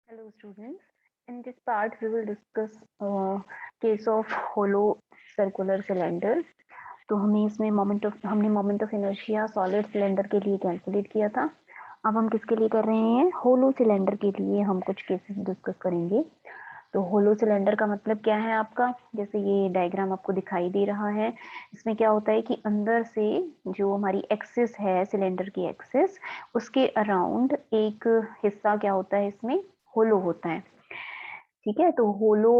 Hello students. In this part we will discuss case of hollow circular cylinder. तो हमने moment of inertia solid cylinder के लिए calculate किया था। अब हम किसके लिए कर रहे हैं? होलो सिलेंडर के लिए हम कुछ केसेस डिस्कस करेंगे। तो होलो सिलेंडर का मतलब क्या है आपका? जैसे ये डायग्राम आपको दिखाई दे रहा है, इसमें क्या होता है कि अंदर से जो हमारी एक्सिस है, सिलेंडर की एक्सिस, उसके अराउंड एक हिस्सा क्या होता है, इसमें होलो होता है। ठीक है, तो होलो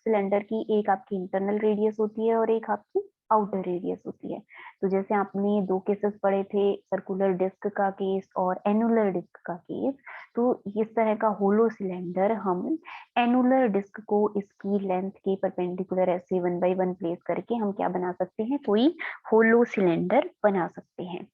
सिलेंडर की एक आपकी इंटरनल रेडियस होती है और एक आपकी आउटर रेडियस होती है। तो जैसे आपने दो केसेस पढ़े थे, सर्कुलर डिस्क का केस और एनुलर डिस्क का केस, तो इस तरह का होलो सिलेंडर हम एनुलर डिस्क को इसकी लेंथ के परपेंडिकुलर ऐसे 1/1 प्लेस करके हम क्या बना सकते हैं? कोई होलो सिलेंडर बना सकते हैं।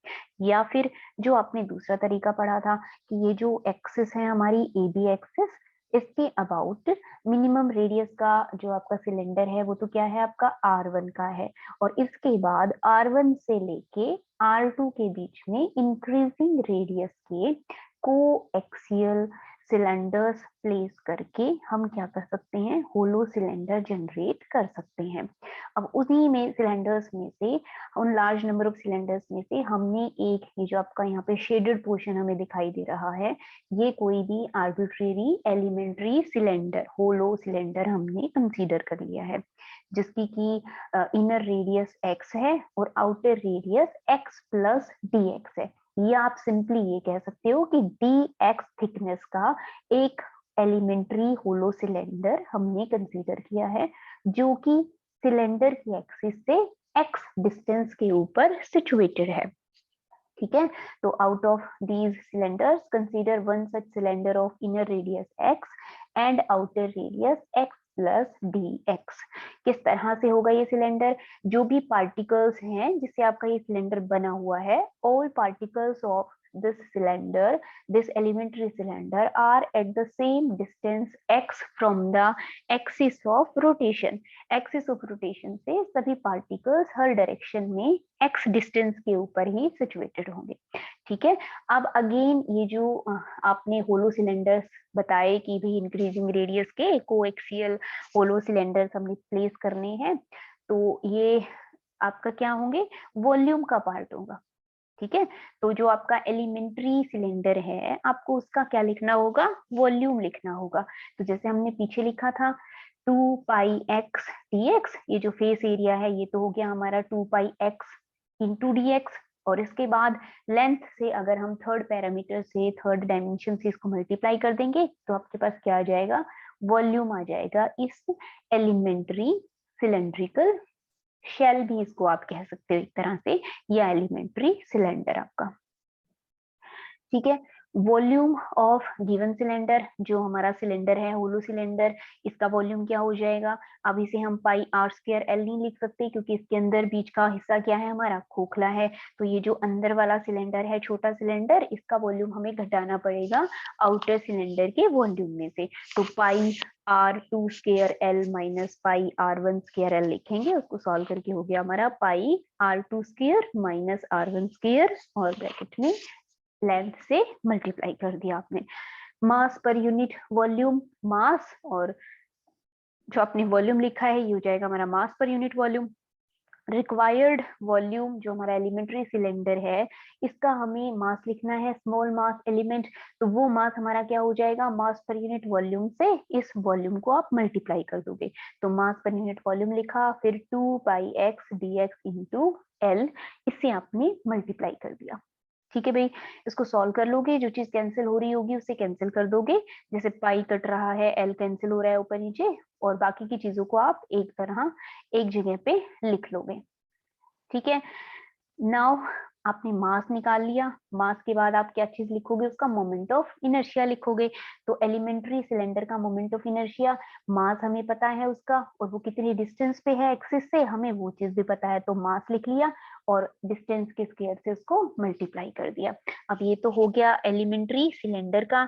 या फिर जो आपने दूसरा तरीका पढ़ा था कि ये जो एक्सिस है हमारी AB एक्सिस, इसके अबाउट मिनिमम रेडियस का जो आपका सिलेंडर है वो तो क्या है, आपका R1 का है, और इसके बाद R1 से लेके R2 के बीच में इंक्रीजिंग रेडियस के को एक्सियल सिलेंडर्स प्लेस करके हम क्या कर सकते हैं? होलो सिलेंडर जनरेट कर सकते हैं। अब उसी में सिलेंडर्स में से, उन लार्ज नंबर ऑफ सिलेंडर्स में से हमने एक, ये जो आपका यहाँ पे शेडेड पोर्शन हमें दिखाई दे रहा है, ये कोई भी arbitrary elementary cylinder, hollow cylinder हमने कंसीडर कर लिया है, जिसकी की इनर रेडियस x है और outer radius x plus dx है। या आप सिंपली ये कह सकते हो कि dx थिकनेस का एक एलिमेंट्री होलो सिलेंडर हमने कंसीडर किया है, जो कि सिलेंडर की एक्सिस से x डिस्टेंस के ऊपर सिचुएटेड है। ठीक है, तो out of these cylinders consider one such cylinder of inner radius x and outer radius x plus dx। किस तरह से होगा ये सिलेंडर? जो भी पार्टिकल्स हैं जिससे आपका ये सिलेंडर बना हुआ है, all particles of this cylinder, this elementary cylinder are at the same distance x from the axis of rotation. Axis of rotation से सभी पार्टिकल्स हर डायरेक्शन में x डिस्टेंस के ऊपर ही सिचुएटेड होंगे। ठीक है, अब अगेन ये जो आपने होलो सिलेंडर्स बताए कि भी इंक्रीजिंग रेडियस के कोएक्सियल होलो सिलेंडर्स हमने प्लेस करने हैं, तो ये आपका क्या होंगे? वॉल्यूम का पार्ट होगा। ठीक है, तो जो आपका एलिमेंट्री सिलेंडर है, आपको उसका क्या लिखना होगा? वॉल्यूम लिखना होगा। तो जैसे हमने पीछे लिखा था 2πx dx, ये जो फेस एरिया है ये तो हो गया हमारा 2πx इंटू dx, और इसके बाद लेंथ से अगर हम थर्ड पैरामीटर से, थर्ड डायमेंशन से इसको मल्टीप्लाई कर देंगे तो आपके पास क्या आ जाएगा? वॉल्यूम आ जाएगा इस एलिमेंट्री सिलेंड्रिकल शेल भी इसको आप कह सकते हो एक तरह से, या एलिमेंट्री सिलेंडर आपका। ठीक है, वॉल्यूम ऑफ गिवन सिलेंडर, जो हमारा सिलेंडर है होलो सिलेंडर, इसका वॉल्यूम क्या हो जाएगा? अब इसे हम पाई आर स्क्वायर एल नहीं लिख सकते, क्योंकि इसके अंदर बीच का हिस्सा क्या है हमारा? खोखला है। तो ये जो अंदर वाला सिलेंडर है, छोटा सिलेंडर, इसका वॉल्यूम हमें घटाना पड़ेगा आउटर सिलेंडर के वॉल्यूम में से। तो पाई R2 square L minus pi R1 square L लिखेंगे, उसको सॉल्व करके हो गया हमारा पाई R2 square minus R1 square, और ब्रैकेट में लेंथ से मल्टीप्लाई कर दिया आपने। मास पर यूनिट वॉल्यूम, मास, और जो आपने वॉल्यूम लिखा है ये हो जाएगा हमारा मास per unit volume. Required volume, जो हमारा एलिमेंट्री सिलेंडर है, इसका हमें मास लिखना है, स्मॉल मास एलिमेंट, तो वो मास हमारा क्या हो जाएगा? मास पर यूनिट वॉल्यूम से इस वॉल्यूम को आप मल्टीप्लाई कर दोगे। तो मास पर यूनिट वॉल्यूम लिखा, फिर 2πx dx इंटू एल, इससे आपने मल्टीप्लाई कर दिया। ठीक है भाई, इसको सॉल्व कर लोगे, जो चीज कैंसिल हो रही होगी उसे कैंसिल कर दोगे। जैसे पाई कट रहा है, एल कैंसिल हो रहा है ऊपर नीचे, और बाकी की चीजों को आप एक तरह एक जगह पे लिख लोगे। ठीक है, नाउ आपने मास निकाल लिया, मास के बाद आप क्या चीज लिखोगे? उसका मोमेंट ऑफ इनर्शिया लिखोगे। तो एलिमेंट्री सिलेंडर का मोमेंट ऑफ इनर्शिया, मास हमें पता है उसका, और वो कितनी डिस्टेंस पे है एक्सिस से, हमें वो चीज भी पता है, तो मास लिख लिया और डिस्टेंस के स्क्वायर से उसको मल्टीप्लाई कर दिया। अब ये तो हो गया एलिमेंट्री सिलेंडर का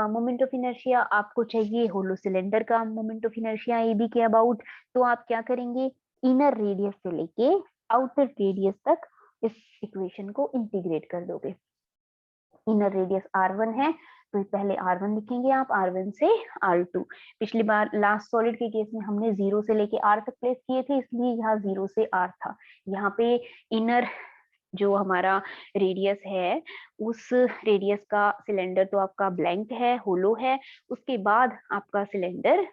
मोमेंट ऑफ इनर्शिया। आपको चाहिए होलो सिलेंडर का मोमेंट ऑफ इनर्शिया AB के अबाउट, तो आप क्या करेंगे? इनर रेडियस से लेके आउटर रेडियस तक इस इक्वेशन को इंटीग्रेट कर दोगे। इनर रेडियस R1 है, तो पहले R1 लिखेंगे आप, R1 से R2। पिछली बार लास्ट सॉलिड के केस में हमने 0 से लेके R तक प्लेस किए थे, इसलिए यहाँ 0 से R था। यहाँ पे इनर जो हमारा रेडियस है, उस रेडियस का सिलेंडर तो आपका ब्लैंक है, होलो है, उसके बाद आपका सिलेंडर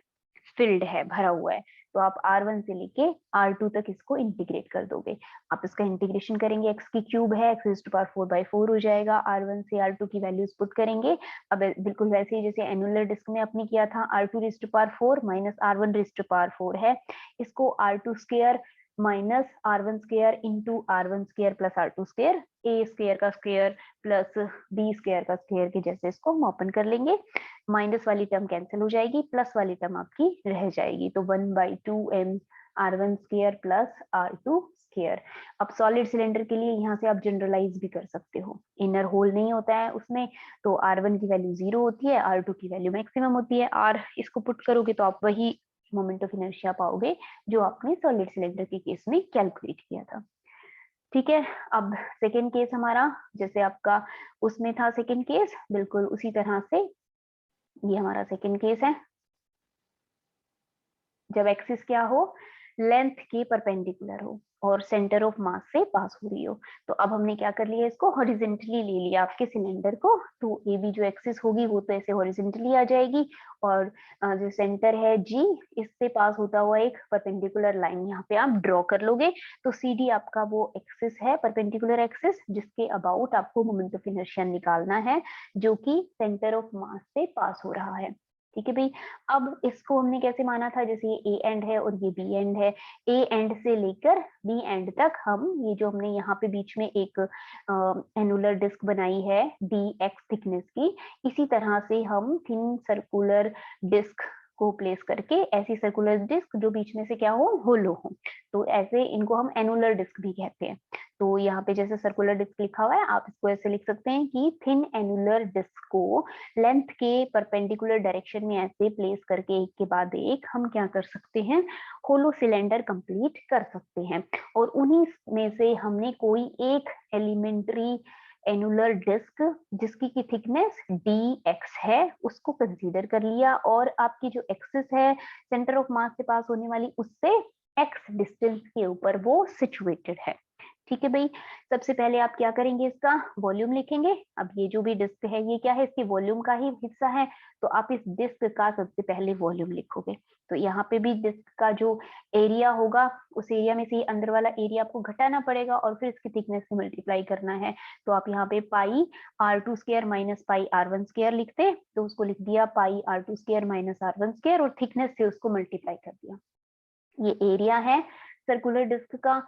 फिल्ड है, भरा हुआ है। तो आप R1 से लेके R2 तक इसको इंटीग्रेट कर दोगे। आप इसका इंटीग्रेशन करेंगे, x की क्यूब है, x raised to power 4/4 हो जाएगा। R1 से R2 की वैल्यूज पुट करेंगे। अब बिल्कुल वैसे ही जैसे एनुलर डिस्क में अपने किया था, R2 raised to power 4 minus R1 raised to power 4 है। इसको R2 square minus R1 square into R1 square plus R2 square, a square का स्क्वायर प्लस b स्क्वायर का स्क्वायर के जैसे इसको हम ओपन कर लेंगे। माइनस वाली टर्म कैंसिल हो जाएगी, प्लस वाली टर्म आपकी रह जाएगी। तो 1/2m R1 square plus R2 square. अब सॉलिड सिलेंडर के लिए यहाँ से आप जनरलाइज भी कर सकते हो, इनर होल नहीं होता है उसमें, तो R1 की वैल्यू 0 होती है, R2 की वैल्यू मैक्सिमम होती है। R इसको पुट करोगे तो आप वही मोमेंट ऑफ इनर्शिया पाओगे जो आपने सॉलिड सिलेंडर के केस में कैलकुलेट किया था। ठीक है, अब सेकेंड केस हमारा जैसे आपका उसमें था सेकेंड केस, बिल्कुल उसी तरह से ये हमारा सेकेंड केस है। जब एक्सिस क्या हो, लेंथ के परपेंडिकुलर हो और सेंटर ऑफ मास से पास हो रही हो। तो अब हमने क्या कर लिया, इसको हॉरिजेंटली ले लिया आपके सिलेंडर को। तो ए बी जो एक्सिस होगी वो तो ऐसे हॉरिजेंटली आ जाएगी, और जो सेंटर है जी, इससे पास होता हुआ एक परपेंडिकुलर लाइन यहाँ पे आप ड्रॉ कर लोगे। तो सी डी आपका वो एक्सिस है, परपेंडिकुलर एक्सिस, जिसके अबाउट आपको मोमेंट ऑफ इनर्शिया निकालना है, जो कि सेंटर ऑफ मास से पास हो रहा है। ठीक है भाई, अब इसको हमने कैसे माना था, जैसे ये ए एंड है और ये बी एंड है, ए एंड से लेकर बी एंड तक हम ये जो हमने यहाँ पे बीच में एक एनुलर डिस्क बनाई है डी एक्स थिकनेस की, इसी तरह से हम थिन सर्कुलर डिस्क को प्लेस करके, ऐसी सर्कुलर डिस्क जो बीच में से क्या हो, होलो हो, तो ऐसे इनको हम एनुलर डिस्क भी कहते हैं। तो यहाँ पे जैसे सर्कुलर डिस्क लिखा हुआ है, आप इसको ऐसे लिख सकते हैं कि थिन एनुलर डिस्क को लेंथ के परपेंडिकुलर डायरेक्शन में ऐसे प्लेस करके एक के बाद एक हम क्या कर सकते हैं, होलो सिलेंडर कंप्लीट कर सकते हैं। और उन्हीं में से हमने कोई एक एलिमेंट्री एनुलर डिस्क जिसकी की थिकनेस dx है उसको कंसीडर कर लिया, और आपकी जो एक्सिस है सेंटर ऑफ मास से पास होने वाली, उससे x डिस्टेंस के ऊपर वो सिचुएटेड है। ठीक है भाई, सबसे पहले आप क्या करेंगे, इसका वॉल्यूम लिखेंगे। अब ये जो भी डिस्क है ये क्या है, इसकी वॉल्यूम का ही हिस्सा है, तो आप इस डिस्क का सबसे पहले वॉल्यूम लिखोगे। तो यहाँ पे भी डिस्क का जो एरिया होगा, उस एरिया में से अंदर वाला एरिया आपको घटाना पड़ेगा और फिर इसकी थिकनेस से मल्टीप्लाई करना है। तो आप यहाँ पे पाई R2 square minus pi R1 square लिखते, तो उसको लिख दिया पाई R2 square minus R1 square, और थिकनेस से उसको मल्टीप्लाई कर दिया। ये एरिया है सर्कुलर डिस्क का,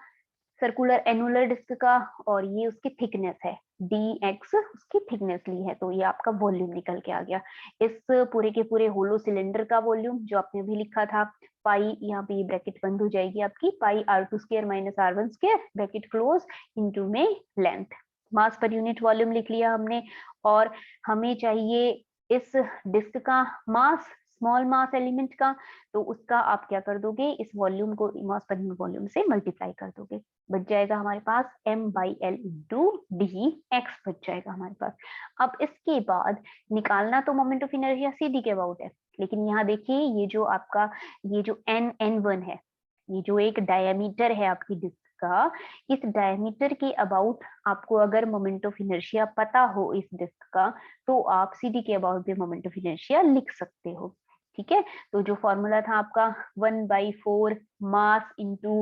सर्कुलर एनुलर डिस्क का, और ये उसकी थिकनेस है dx, उसकी थिकनेस ली है, तो ये आपका वॉल्यूम निकल के आ गया। इस पूरे के पूरे होलो सिलेंडर का वॉल्यूम जो आपने अभी लिखा था, पाई, यहाँ पे ये ब्रैकेट बंद हो जाएगी आपकी, पाई R2 square minus R1 square bracket close into में लेंथ, मास पर यूनिट वॉल्यूम लिख लिया हमने। और हमें चाहिए इस डिस्क का मास, स्मॉल मास एलिमेंट का, तो उसका आप क्या कर दोगे, इस वॉल्यूम को मास पर यूनिट वॉल्यूम से मल्टीप्लाई कर दोगे, बच जाएगा हमारे पास m/l इंटू dx बच जाएगा हमारे पास। अब इसके बाद निकालना तो मोमेंट ऑफ इनर्शिया CD के अबाउट है, लेकिन यहाँ देखिए ये जो आपका ये जो n1 है, ये जो एक डायमीटर है आपकी डिस्क का, इस डायमीटर के अबाउट आपको अगर मोमेंट ऑफ इनर्शिया पता हो इस डिस्क का, तो आप CD के अबाउट भी मोमेंट ऑफ इनर्शिया लिख सकते हो। ठीक है, तो जो फॉर्मूला था आपका 1/4 mass into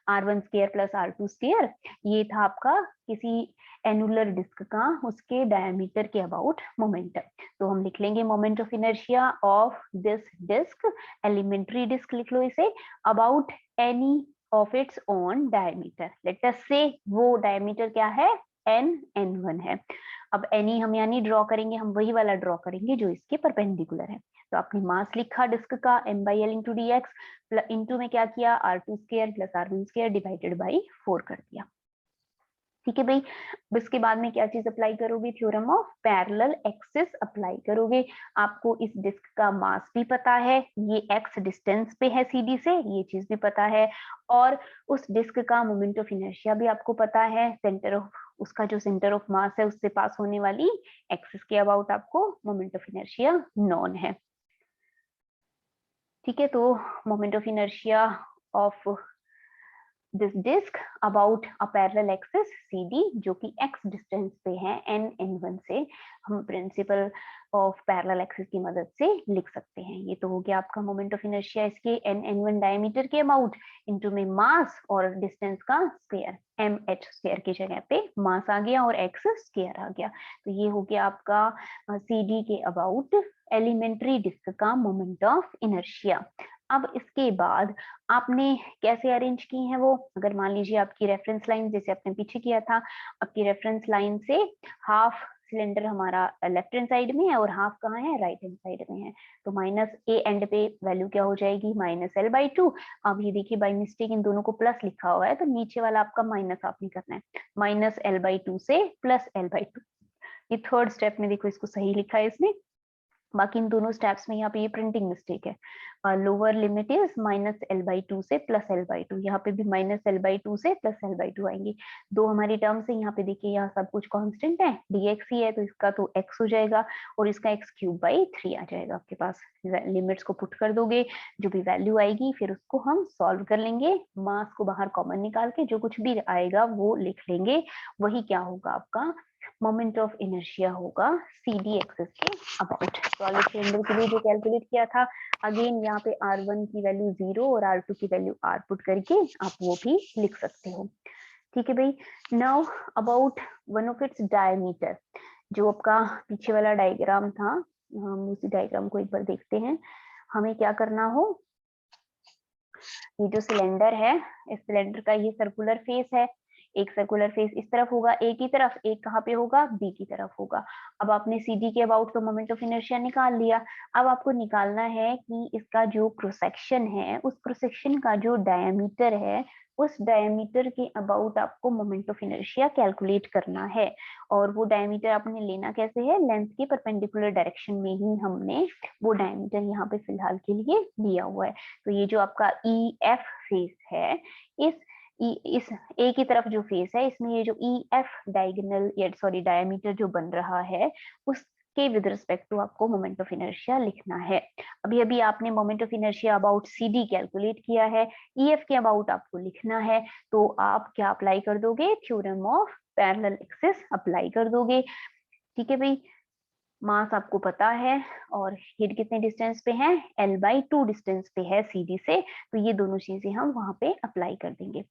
R1 square plus R2 square, ये था आपका किसी एनुलर डिस्क का उसके डायमीटर के अबाउट मोमेंट। तो हम लिख लेंगे moment of inertia of this disc, elementary disc लिख लो इसे, about any of its own diameter. Let us से वो डायमीटर क्या है, n1 है। अब एनी हम यानी ड्रॉ करेंगे, हम वही वाला ड्रॉ करेंगे जो इसके परपेंडिकुलर है। तो आपने मास लिखा डिस्क का m/l इंटू dx, इंटू में क्या किया R2 square plus R1 square divided by 4 कर दिया। ठीक है भाई, इसके बाद में क्या चीज अप्लाई करोगे, theorem of parallel axis apply करोगे। आपको इस डिस्क का मास भी पता है, ये x डिस्टेंस पे है CD से, ये चीज भी पता है, और उस डिस्क का मोमेंट ऑफ इनर्शिया भी आपको पता है, सेंटर ऑफ उसका जो सेंटर ऑफ मास है उससे पास होने वाली एक्सिस के अबाउट आपको मोमेंट ऑफ इनर्शिया नॉन है। ठीक है, तो moment of inertia of this disc about a parallel axis CD जो कि x डिस्टेंस पे है n1 से, हम प्रिंसिपल ऑफ पैरेलल एक्सिस की मदद से लिख सकते हैं। ये तो हो गया आपका मोमेंट ऑफ इनर्शिया इसके n1 डायमीटर के अबाउट इनटू में मास और डिस्टेंस का स्क्वायर, mh स्क्वायर की जगह पे मास आ गया और x स्क्वायर आ गया। तो ये हो गया आपका CD के अबाउट एलिमेंट्री डिस्क का मोमेंट ऑफ इनर्शिया। अब इसके बाद आपने कैसे अरेंज की है वो, अगर मान लीजिए आपकी रेफरेंस लाइन जैसे आपने पीछे किया था, आपकी रेफरेंस लाइन से हाफ सिलेंडर हमारा लेफ्ट हैंड साइड में है और हाफ कहाँ है, राइट हैंड साइड में है। तो माइनस ए एंड पे वैल्यू क्या हो जाएगी, -L/2। अब ये देखिए बाई मिस्टेक इन दोनों को प्लस लिखा हुआ है, तो नीचे वाला आपका माइनस आप नहीं करना है, -L/2 से +L/2। ये थर्ड स्टेप में देखो इसको सही लिखा है इसने, बाकी इन दोनों स्टेप्स में यहाँ पे ये प्रिंटिंग मिस्टेक है। लोअर लिमिट इज -L/2 से +L/2, यहाँ पे भी -L/2 से +L/2 आएंगी। दो हमारी टर्म्स है, यहाँ पे देखिए यहाँ सब कुछ कांस्टेंट है, dx ही है तो इसका तो x हो जाएगा और इसका x³/3 आ जाएगा आपके पास। लिमिट्स को पुट कर दोगे, जो भी वैल्यू आएगी फिर उसको हम सॉल्व कर लेंगे, मास को बाहर कॉमन निकाल के जो कुछ भी आएगा वो लिख लेंगे, वही क्या होगा आपका मोमेंट ऑफ इनर्शिया होगा CD एक्सिस के अबाउट। सॉलिड सिलेंडर के लिए जो कैलकुलेट किया था, अगेन यहाँ पे R1 की वैल्यू 0 और R2 की वैल्यू R पुट करके आप वो भी लिख सकते हो। ठीक है भाई, now about one of its diameter, जो आपका पीछे वाला डायग्राम था, हम उसी डायग्राम को एक बार देखते हैं। हमें क्या करना हो, ये जो सिलेंडर है, इस सिलेंडर का ये सर्कुलर फेस है, एक सर्कुलर फेस इस तरफ होगा ए की तरफ, एक कहाँ पे होगा, बी की तरफ होगा। अब आपने CD के अबाउट तो मोमेंट ऑफ इनर्शिया निकाल लिया, अब आपको निकालना है कि इसका जो क्रॉस सेक्शन है, उस क्रॉस सेक्शन का जो डायमीटर है, उस डायमीटर के अबाउट आपको मोमेंट ऑफ इनर्शिया कैलकुलेट करना है। और वो डायमीटर आपने लेना कैसे है, लेंथ के परपेंडिकुलर डायरेक्शन में ही हमने वो डायमीटर यहाँ पे फिलहाल के लिए लिया हुआ है। तो ये जो आपका EF फेस है, इस ए की तरफ जो फेस है, इसमें ये जो EF डायगोनल या सॉरी डायमीटर जो बन रहा है, उसके विद रिस्पेक्ट टू आपको मोमेंट ऑफ इनर्शिया लिखना है। अभी अभी आपने moment of inertia about CD calculate किया है, EF के अबाउट आपको लिखना है, तो आप क्या अप्लाई कर दोगे, theorem of parallel axis apply कर दोगे। ठीक है भाई, मास आपको पता है और हेड कितने डिस्टेंस पे है, L/2 डिस्टेंस पे है CD से, तो ये दोनों चीजें हम वहां पे अप्लाई कर देंगे।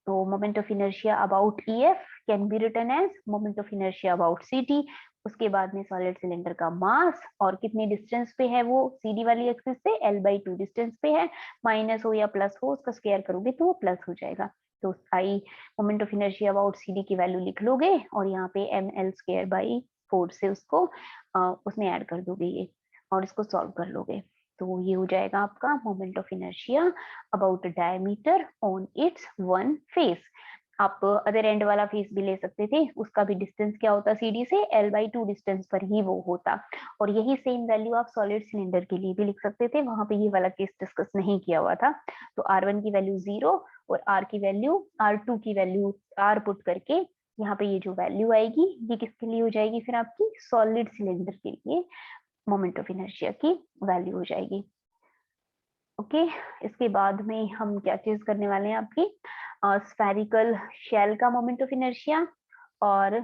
तो moment of inertia about EF can be written as moment of inertia about CD। उसके बाद में सॉलिड सिलेंडर का मास और कितने डिस्टेंस पे है वो CD वाली एक्सिस से, L/2 डिस्टेंस पे है, माइनस हो या प्लस हो उसका स्क्वायर करोगे तो वो प्लस हो जाएगा। तो I moment of inertia about CD की वैल्यू लिख लोगे और यहाँ पे mL²/4 से उसको उसमें ऐड कर दोगे ये और इसको सॉल्व कर लोगे। तो ये हो जाएगा आपका moment of inertia about diameter on it's one face. आप अदर एंड वाला फेस भी ले सकते थे, उसका भी डिस्टेंस क्या होता CD से, L/2 डिस्टेंस पर ही वो होता। और यही सेम वैल्यू आप सॉलिड सिलेंडर के लिए भी लिख सकते थे, वहां पे ये वाला केस डिस्कस नहीं किया हुआ था। तो R1 की वैल्यू 0 और R की वैल्यू, R2 की वैल्यू R पुट करके यहाँ पे ये जो वैल्यू आएगी ये किसके लिए हो जाएगी, फिर आपकी सॉलिड सिलेंडर के लिए मोमेंट ऑफ इनर्शिया की वैल्यू हो जाएगी। ओके, इसके बाद में हम क्या चीज करने वाले हैं, आपकी स्फेरिकल शेल का मोमेंट ऑफ इनर्शिया और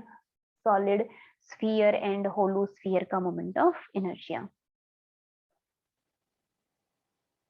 solid sphere and hollow sphere का मोमेंट ऑफ इनर्शिया।